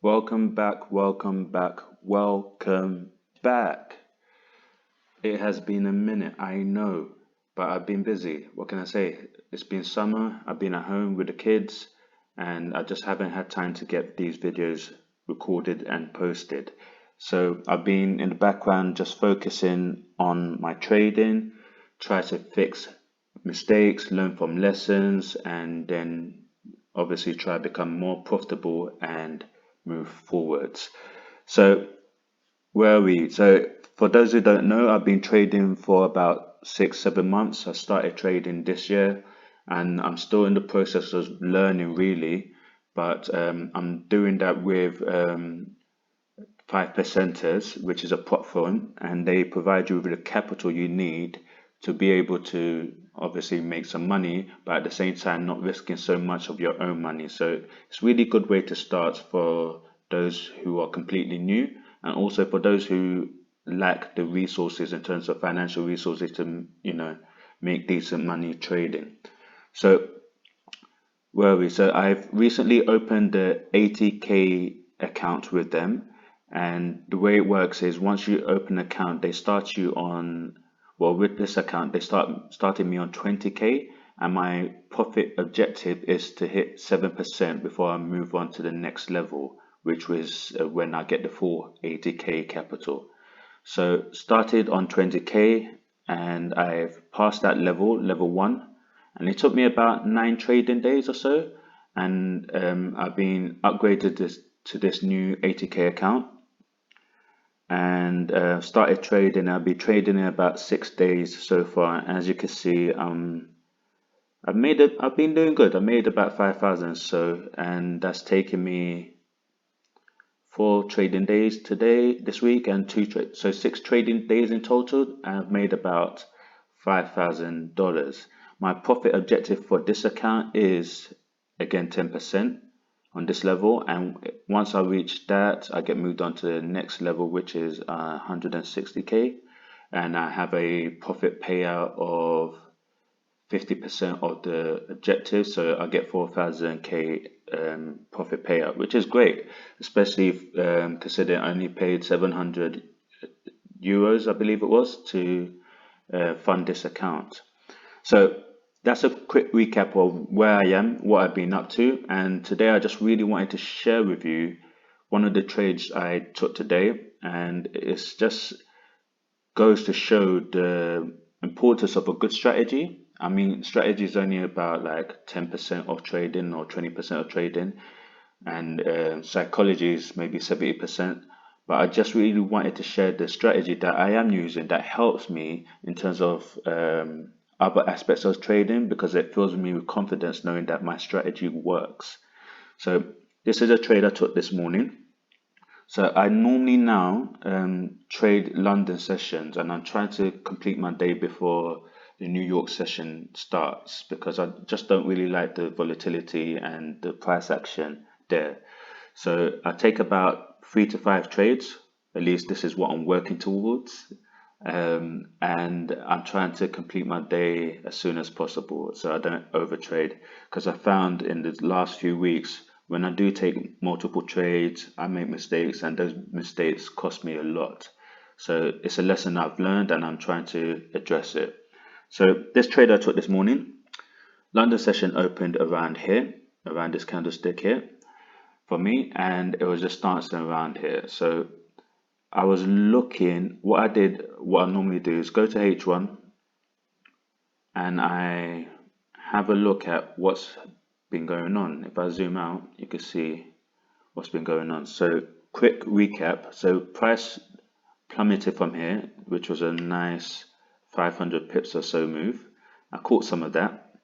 Welcome back, welcome back, welcome back. It has been a minute, I know, but I've been busy. What can I say? It's been summer, I've been at home with the kids, and I just haven't had time to get these videos recorded and posted. So I've been in the background just focusing on my trading, try to fix mistakes, learn from lessons, and then obviously try to become more profitable and move forwards. So where are we? So for those who don't know, I've been trading for about 6, 7 months. I started trading this year, and I'm still in the process of learning really, but I'm doing that with 5 percenters, which is a prop firm, and they provide you with the capital you need to be able to obviously make some money, but at the same time not risking so much of your own money. So it's really good way to start for those who are completely new, and also for those who lack the resources in terms of financial resources to, make decent money trading. So where are we? So I've recently opened the 80K account with them, and the way it works is once you open an account, they start you on, well, with this account, they started me on 20K, and my profit objective is to hit 7% before I move on to the next level, which was when I get the full 80K capital. So started on 20K, and I've passed that level one, and it took me about 9 trading days or so, and I've been upgraded to this new 80K account, and started trading. I'll be trading in about 6 days so far. As you can see, I've made it. I've been doing good. I made about 5,000 so, and that's taken me 4 trading days today, this week, and so 6 trading days in total. I've made about $5,000. My profit objective for this account is again 10% on this level, and once I reach that, I get moved on to the next level, which is 160K, and I have a profit payout of 50% of the objective, so I get 4,000K profit payout, which is great, especially if, considering I only paid 700 euros, I believe it was, to fund this account. So that's a quick recap of where I am, what I've been up to, and today I just really wanted to share with you one of the trades I took today, and it's just goes to show the importance of a good strategy. I mean, strategy is only about like 10% of trading or 20% of trading, and psychology is maybe 70%. But I just really wanted to share the strategy that I am using that helps me in terms of other aspects of trading, because it fills me with confidence knowing that my strategy works. So this is a trade I took this morning. So I normally now trade London sessions, and I'm trying to complete my day before the New York session starts, because I just don't really like the volatility and the price action there. So I take about 3 to 5 trades. At least this is what I'm working towards. And I'm trying to complete my day as soon as possible so I don't overtrade. Because I found in the last few weeks, when I do take multiple trades, I make mistakes, and those mistakes cost me a lot. So it's a lesson I've learned, and I'm trying to address it. So this trade I took this morning, London session opened around here, around this candlestick here for me, and it was just dancing around here. So I was looking, what I normally do is go to H1, and I have a look at what's been going on. If I zoom out, you can see what's been going on. So quick recap. So price plummeted from here, which was a nice 500 pips or so move. I caught some of that,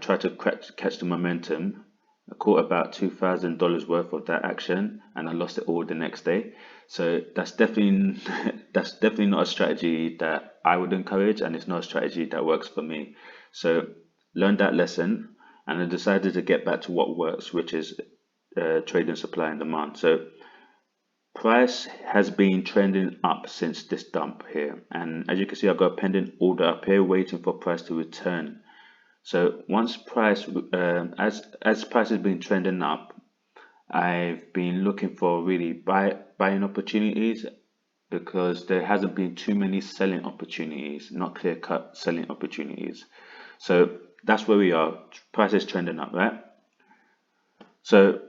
tried to catch the momentum. I caught about $2,000 worth of that action, and I lost it all the next day. So that's definitely that's definitely not a strategy that I would encourage, and it's not a strategy that works for me. So learned that lesson, and I decided to get back to what works, which is trading supply and demand. So price has been trending up since this dump here, and as you can see, I've got a pending order up here waiting for price to return. So once price, as price has been trending up, I've been looking for really buying opportunities because there hasn't been too many selling opportunities, not clear cut selling opportunities. So that's where we are. Price is trending up, right? So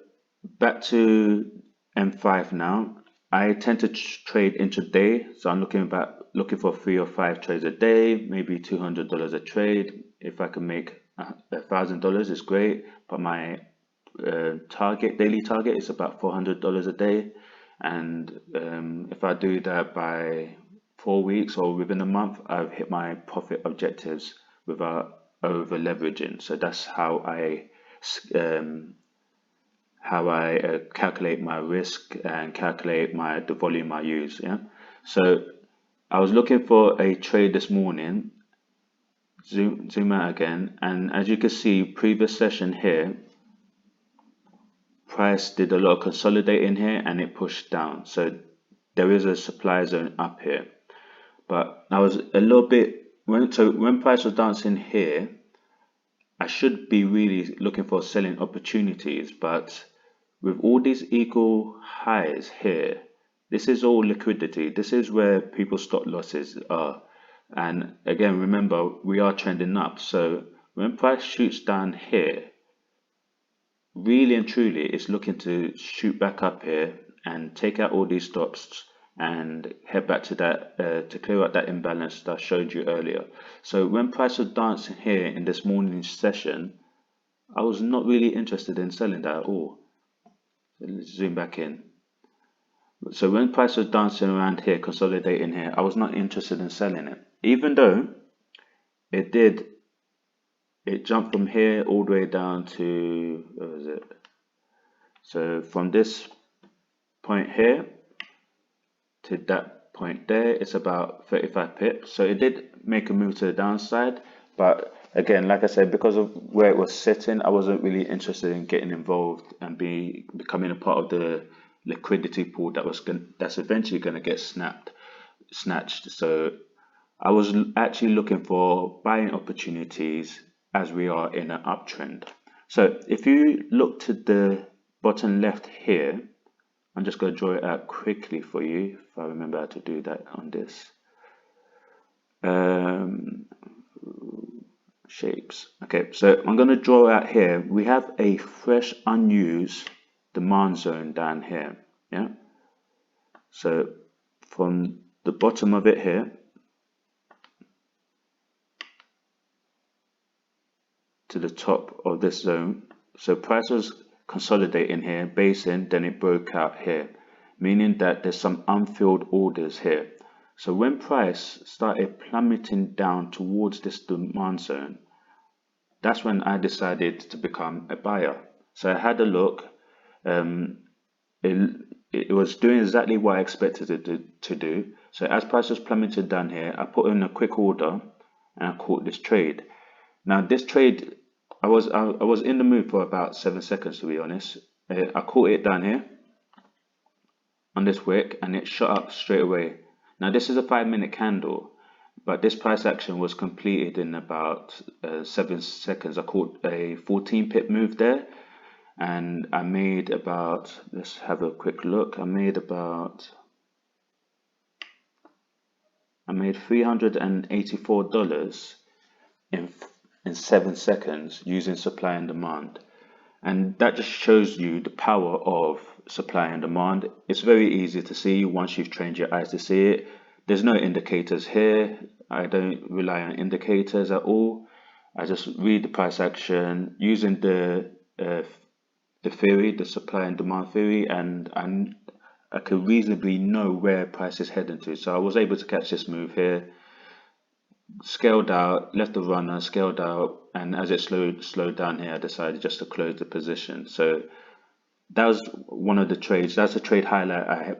back to M5 now. I tend to trade intraday, so I'm looking for 3 or 5 trades a day, maybe $200 a trade. If I can make $1,000, it's great. But my daily target is about $400 a day, and if I do that by 4 weeks or within a month, I've hit my profit objectives without over leveraging. So that's um, how I calculate my risk and calculate the volume I use. Yeah. So I was looking for a trade this morning. Zoom out again, and as you can see, previous session here, price did a lot of consolidating here and it pushed down. So there is a supply zone up here, but I was a little bit when price was dancing here, I should be really looking for selling opportunities, but with all these equal highs here, this is all liquidity. This is where people's stop losses are. And again, remember, we are trending up. So when price shoots down here, really and truly, it's looking to shoot back up here and take out all these stops and head back to that to clear out that imbalance that I showed you earlier. So when price was dancing here in this morning's session, I was not really interested in selling that at all. Let's zoom back in. So when price was dancing around here, consolidating here, I was not interested in selling it. Even though it jumped from here all the way down to, where was it? So from this point here to that point there, it's about 35 pips. So it did make a move to the downside, but again, like I said, because of where it was sitting, I wasn't really interested in getting involved and becoming a part of the liquidity pool that's eventually going to get snatched. So I was actually looking for buying opportunities as we are in an uptrend. So if you look to the bottom left here, I'm just going to draw it out quickly for you if I remember how to do that on this. Shapes. Okay, so I'm going to draw out here. We have a fresh unused demand zone down here. Yeah. So from the bottom of it here to the top of this zone. So price was consolidating here, basing, then it broke out here, meaning that there's some unfilled orders here. So when price started plummeting down towards this demand zone, that's when I decided to become a buyer. So I had a look. It was doing exactly what I expected it to do. So as price was plummeting down here, I put in a quick order and I caught this trade. Now this trade, I was in the mood for about 7 seconds, to be honest. I caught it down here on this wick and it shot up straight away. Now this is a 5-minute candle, but this price action was completed in about 7 seconds. I caught a 14 pip move there, and I made about, let's have a quick look. I made $384 in 7 seconds using supply and demand. And that just shows you the power of supply and demand. It's very easy to see once you've trained your eyes to see it. There's no indicators here. I don't rely on indicators at all. I just read the price action using the theory, the supply and demand theory, and I could reasonably know where price is heading to. So I was able to catch this move here, scaled out, left the runner, scaled out, and as it slowed down here, I decided just to close the position. So that was one of the trades. That's a trade highlight.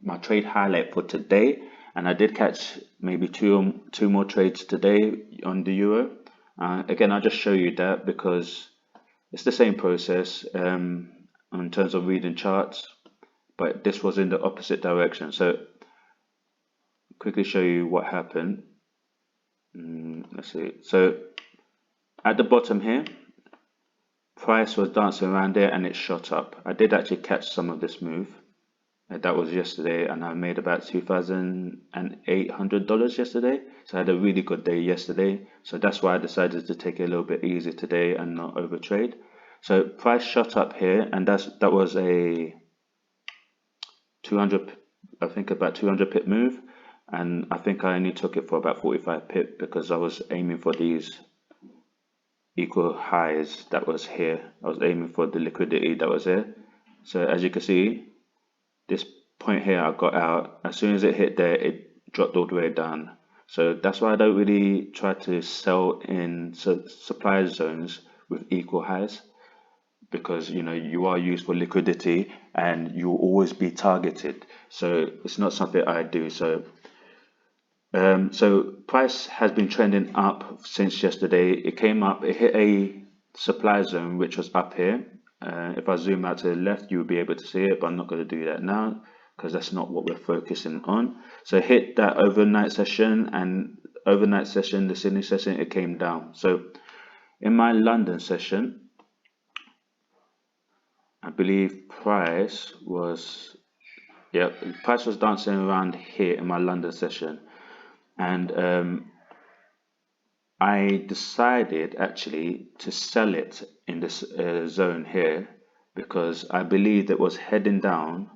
My trade highlight for today, and I did catch maybe two more trades today on the euro. Again, I'll just show you that because it's the same process in terms of reading charts, but this was in the opposite direction. So quickly show you what happened. Let's see. So at the bottom here, Price was dancing around there and it shot up. I did actually catch some of this move. That was yesterday, and I made about $2,800 yesterday. So I had a really good day yesterday. So that's why I decided to take it a little bit easy today and not overtrade. So price shot up here, and that was a 200, I think about 200 pip move, and I think I only took it for about 45 pip because I was aiming for these equal highs that was here. I was aiming for the liquidity that was here. So as you can see, this point here I got out. As soon as it hit there, it dropped all the way down. So that's why I don't really try to sell in supply zones with equal highs, because you are used for liquidity and you'll always be targeted. So it's not something I do. So price has been trending up since yesterday. It came up, it hit a supply zone which was up here. If I zoom out to the left, you'll be able to see it, but I'm not going to do that now because that's not what we're focusing on. So it hit that overnight session, and overnight session, the Sydney session, it came down. So in my London session, I believe price was dancing around here in my London session, and I decided actually to sell it in this zone here because I believed it was heading down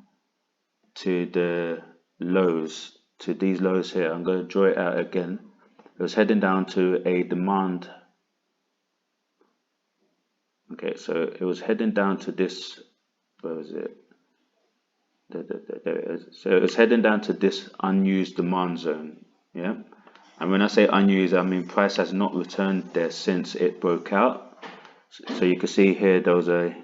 to the lows, to these lows here. I'm going to draw it out again. It was heading down to a demand. Okay, so it was heading down to this. Where was it? There it is. So it was heading down to this unused demand zone. Yeah. And when I say unused, I mean price has not returned there since it broke out. So you can see here there was a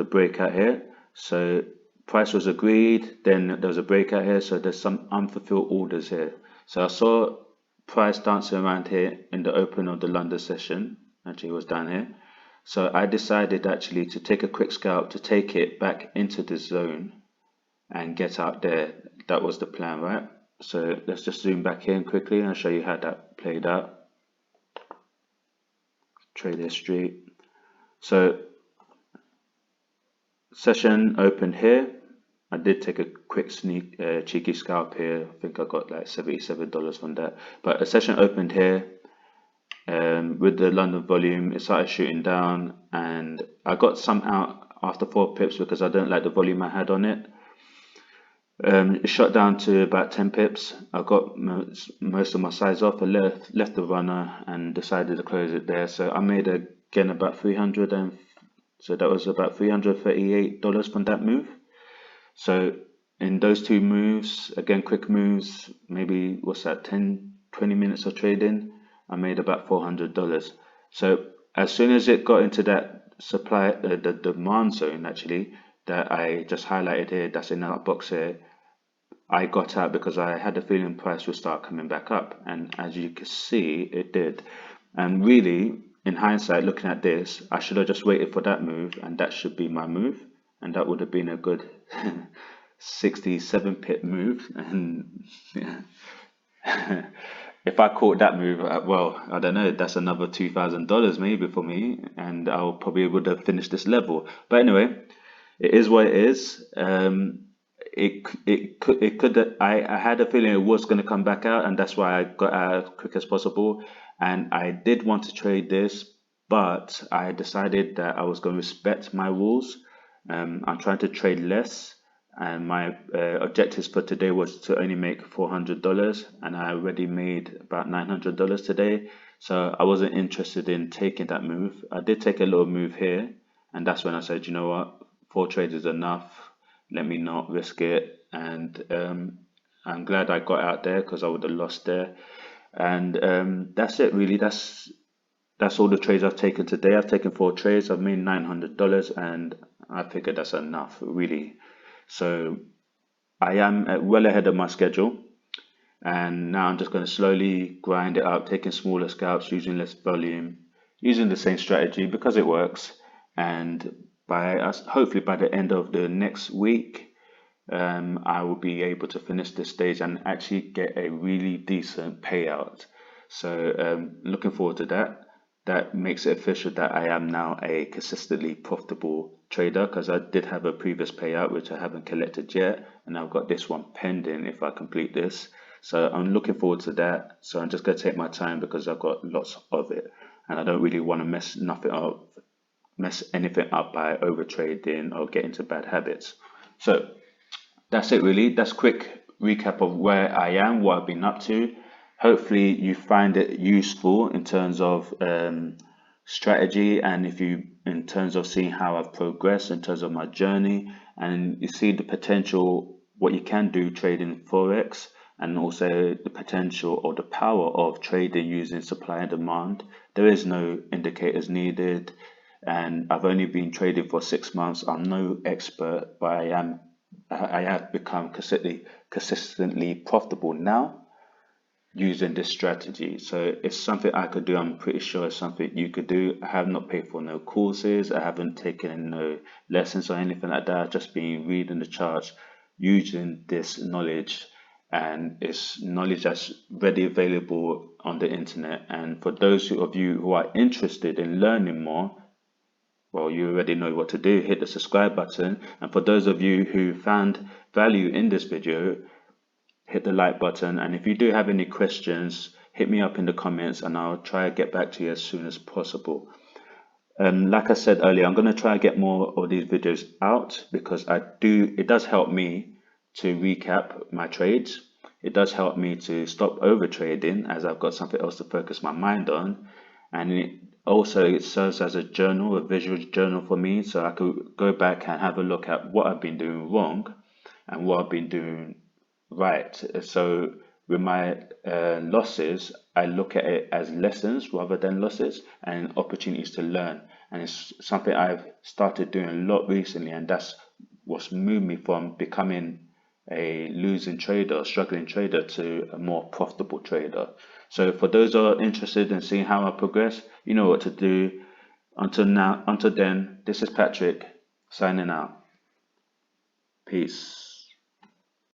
breakout here. So price was agreed, then there was a breakout here. So there's some unfulfilled orders here. So I saw price dancing around here in the open of the London session. Actually, it was down here. So I decided actually to take a quick scalp to take it back into the zone and get out there. That was the plan, right? So let's just zoom back in quickly and I'll show you how that played out. Trade history. So session opened here. I did take a quick cheeky scalp here. I think I got like $77 from that. But a session opened here. With the London volume, it started shooting down, and I got some out after 4 pips because I don't like the volume I had on it. It shot down to about 10 pips. I got most of my size off. I left the runner and decided to close it there. So I made again about 300, and so that was about $338 from that move. So in those two moves, again quick moves, maybe what's that, 10-20 minutes of trading, I made about $400. So as soon as it got into that supply, the demand zone actually, that I just highlighted here, that's in that box here, I got out because I had a feeling price would start coming back up, and as you can see, it did. And really, in hindsight, looking at this, I should have just waited for that move, and that should be my move, and that would have been a good 67 pip move. And yeah. If I caught that move, well, I don't know, that's another $2,000 maybe for me, and I'll probably would have finished this level. But anyway, it is what it is. It could. I had a feeling it was going to come back out, and that's why I got out as quick as possible. And I did want to trade this, but I decided that I was going to respect my rules. I'm trying to trade less, and my objectives for today was to only make $400, and I already made about $900 today. So I wasn't interested in taking that move. I did take a little move here, and that's when I said, you know what, 4 trades is enough. Let me not risk it. And I'm glad I got out there because I would have lost there. And that's it really. That's all the trades I've taken today. I've taken 4 trades. I've made $900, and I figured that's enough really. So I am well ahead of my schedule, and now I'm just going to slowly grind it up, taking smaller scalps, using less volume, using the same strategy because it works. And hopefully by the end of the next week, I will be able to finish this stage and actually get a really decent payout. So looking forward to that. that makes it official that I am now a consistently profitable trader, because I did have a previous payout which I haven't collected yet, and I've got this one pending if I complete this. So I'm looking forward to that. So I'm just going to take my time because I've got lots of it, and I don't really want to mess anything up by over trading or get into bad habits. So that's it really. That's a quick recap of where I am, what I've been up to. Hopefully you find it useful in terms of strategy, and if you in terms of seeing how I've progressed in terms of my journey, and you see the potential what you can do trading forex, and also the potential or the power of trading using supply and demand. There is no indicators needed, and I've only been trading for 6 months. I'm no expert, but I have become consistently profitable now using this strategy. So it's something I could do. I'm pretty sure it's something you could do. I have not paid for no courses. I haven't taken no lessons or anything like that. I've just been reading the charts, using this knowledge, and it's knowledge that's readily available on the internet. And for those of you who are interested in learning more, well, you already know what to do. Hit the subscribe button. And for those of you who found value in this video, hit the like button. And if you do have any questions, hit me up in the comments and I'll try to get back to you as soon as possible. Like I said earlier, I'm going to try to get more of these videos out because it does help me to recap my trades. It does help me to stop over trading as I've got something else to focus my mind on. And it serves as a journal, a visual journal for me, so I could go back and have a look at what I've been doing wrong and what I've been doing right. So with my losses, I look at it as lessons rather than losses and opportunities to learn. And it's something I've started doing a lot recently, and that's what's moved me from becoming a losing trader, struggling trader, to a more profitable trader. So for those who are interested in seeing how I progress, you know what to do. Until then, this is Patrick signing out. Peace.